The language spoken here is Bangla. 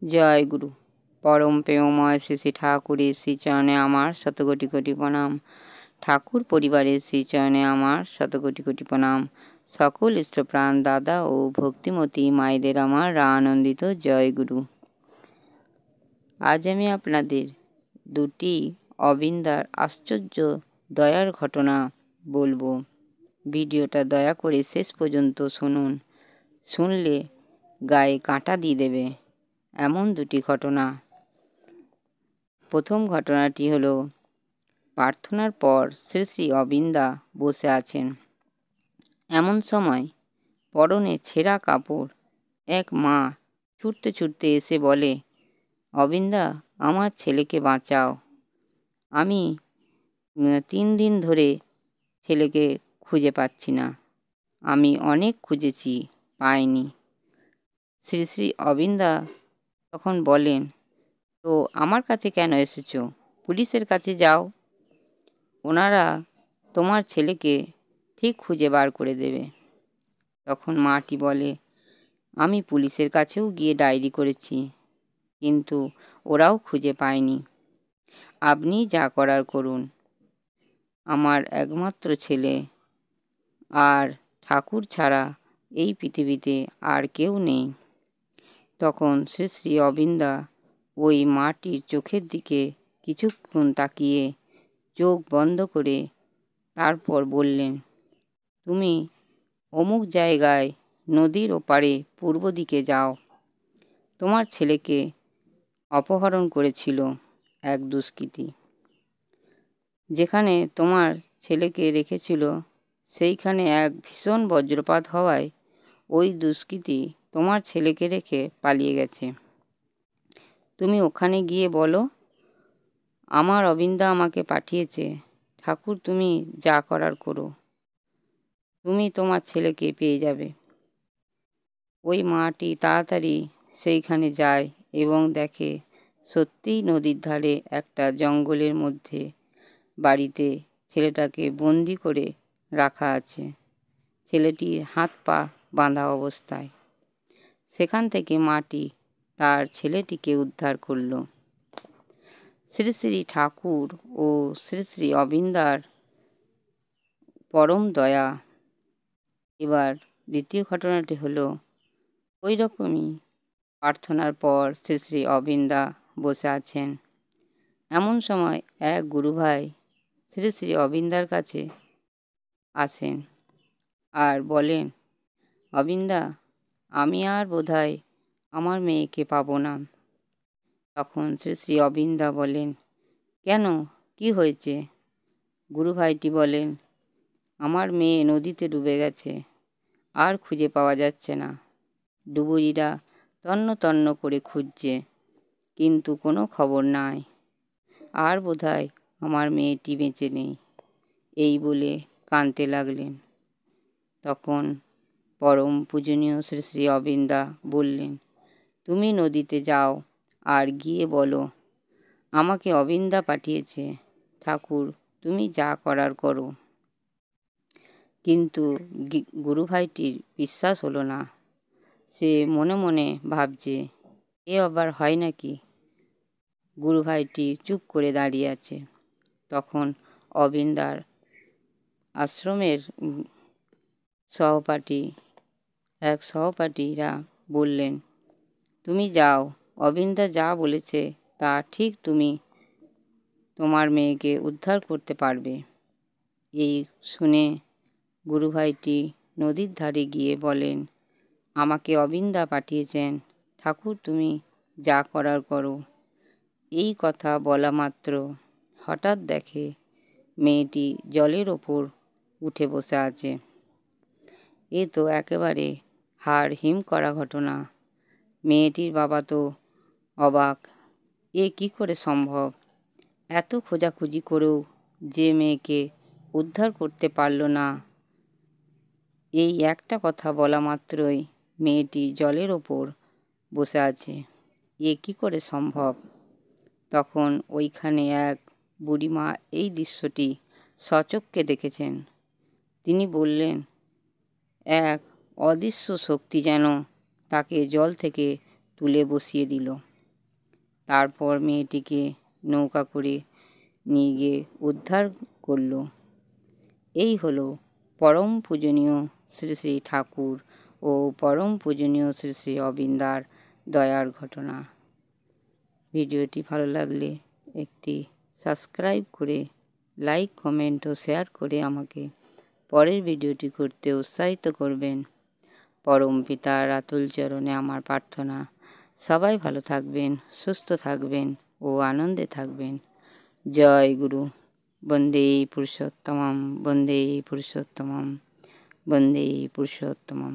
জয় গুরু। পরম প্রেমময় শ্রী শ্রী ঠাকুরের শ্রীচরণে আমার শতকোটি কোটি প্রণাম। ঠাকুর পরিবারের শ্রীচরণে আমার শতকোটি কোটি প্রণাম। সকল ইষ্টপ্রাণ দাদা ও ভক্তিমতী মায়েদের আমার আনন্দিত জয় গুরু। আজ আমি আপনাদের দুটি অবিন্দার আশ্চর্য দয়ার ঘটনা বলবো। ভিডিওটা দয়া করে শেষ পর্যন্ত শুনুন। শুনলে গায়ে কাঁটা দিয়ে দেবে এমন দুটি ঘটনা। প্রথম ঘটনাটি হলো, প্রার্থনার পর শ্রী শ্রী অবিন্দা বসে আছেন। এমন সময় পরনে ছেঁড়া কাপড় এক মা ছুটতে ছুটতে এসে বলে, অবিন্দা, আমার ছেলেকে বাঁচাও। আমি 3 দিন ধরে ছেলেকে খুঁজে পাচ্ছি না। আমি অনেক খুঁজেছি, পাইনি। শ্রী শ্রী অবিন্দা তখন বলেন, তো আমার কাছে কেন এসেছো? পুলিশের কাছে যাও, ওনারা তোমার ছেলেকে ঠিক খুঁজে বার করে দেবে। তখন মাটি বলে, আমি পুলিশের কাছেও গিয়ে ডায়েরি করেছি, কিন্তু ওরাও খুঁজে পায়নি। আপনি যা করার করুন। আমার একমাত্র ছেলে, আর ঠাকুর ছাড়া এই পৃথিবীতে আর কেউ নেই। তখন শ্রী শ্রী অবিন্দা ওই মাটির চোখের দিকে কিছুক্ষণ তাকিয়ে চোখ বন্ধ করে তারপর বললেন, তুমি অমুক জায়গায় নদীর ওপারে পূর্ব দিকে যাও। তোমার ছেলেকে অপহরণ করেছিল এক দুষ্কৃতী। যেখানে তোমার ছেলেকে রেখেছিল সেইখানে এক ভীষণ বজ্রপাত হওয়ায় ওই দুষ্কৃতী তোমার ছেলেকে রেখে পালিয়ে গেছে। তুমি ওখানে গিয়ে বলো, আমার অবিন্দা আমাকে পাঠিয়েছে। ঠাকুর, তুমি যা করার করো, তুমি তোমার ছেলেকে পেয়ে যাবে। ওই মাটি তাড়াতাড়ি সেইখানে যায় এবং দেখে সত্যিই নদীর ধারে একটা জঙ্গলের মধ্যে বাড়িতে ছেলেটাকে বন্দি করে রাখা আছে। ছেলেটির হাত পা বাঁধা অবস্থায়। সেখান থেকে মাটি তার ছেলেটিকে উদ্ধার করল। শ্রী শ্রী ঠাকুর ও শ্রী শ্রী অবিন্দার পরম দয়া। এবার দ্বিতীয় ঘটনাটি হলো, ওই রকমই প্রার্থনার পর শ্রী শ্রী অবিন্দা বসে আছেন। এমন সময় এক গুরুভাই শ্রী শ্রী অবিন্দার কাছে আসেন আর বলেন, অবিন্দা, আমি আর বোধহয় আমার মেয়েকে পাবো না। তখন শ্রী শ্রী অবিন্দা বলেন, কেন, কি হয়েছে? গুরুভাইটি বলেন, আমার মেয়ে নদীতে ডুবে গেছে, আর খুঁজে পাওয়া যাচ্ছে না। ডুবুরিরা তন্ন তন্ন করে খুঁজছে, কিন্তু কোনো খবর নাই। আর বোধহয় আমার মেয়েটি বেঁচে নেই। এই বলে কাঁদতে লাগলেন। তখন পরম পূজনীয় শ্রী শ্রী অবিন্দা বললেন, তুমি নদীতে যাও আর গিয়ে বলো, আমাকে অবিন্দা পাঠিয়েছে। ঠাকুর, তুমি যা করার করো। কিন্তু গুরুভাইটির বিশ্বাস হলো না। সে মনে মনে ভাবছে, এ আবার হয় নাকি? গুরুভাইটি চুপ করে দাঁড়িয়ে আছে। তখন অবিন্দার আশ্রমের সহপাঠীরা বললেন, তুমি যাও, অবিন্দা যা বলেছে তা ঠিক, তুমি তোমার মেয়েকে উদ্ধার করতে পারবে। এই শুনে গুরুভাইটি নদীর ধারে গিয়ে বলেন, আমাকে অবিন্দা পাঠিয়েছেন। ঠাকুর, তুমি যা করার করো। এই কথা বলা মাত্র হঠাৎ দেখে মেয়েটি জলের ওপর উঠে বসে আছে। এ তো একেবারে হাড় হিম করা ঘটনা। মেয়েটির বাবা তো অবাক, এ কি করে সম্ভব? এত খোঁজাখুঁজি করেও যে মেয়েকে উদ্ধার করতে পারল না। এই একটা কথা বলা মাত্রই মেয়েটি জলের ওপর বসে আছে, এ কি করে সম্ভব? তখন ওইখানে এক বুড়িমা এই দৃশ্যটি সচক্ষে দেখেছেন। তিনি বললেন, এক অদৃশ্য শক্তি যেন তাকে জল থেকে তুলে বসিয়ে দিল। তারপর মেয়েটিকে নৌকা করে নিয়ে গিয়ে উদ্ধার করল। এই হলো পরম পূজনীয় শ্রী শ্রী ঠাকুর ও পরম পূজনীয় শ্রী শ্রী অবিন্দার দয়ার ঘটনা। ভিডিওটি ভালো লাগলে একটি সাবস্ক্রাইব করে লাইক, কমেন্ট ও শেয়ার করে আমাকে পরের ভিডিওটি করতে উৎসাহিত করবেন। পরম পিতার আতুল চরণে আমার প্রার্থনা, সবাই ভালো থাকবেন, সুস্থ থাকবেন ও আনন্দে থাকবেন। জয় গুরু। বন্দে পুরুষোত্তমম, বন্দে পুরুষোত্তমম, বন্দে পুরুষোত্তমম।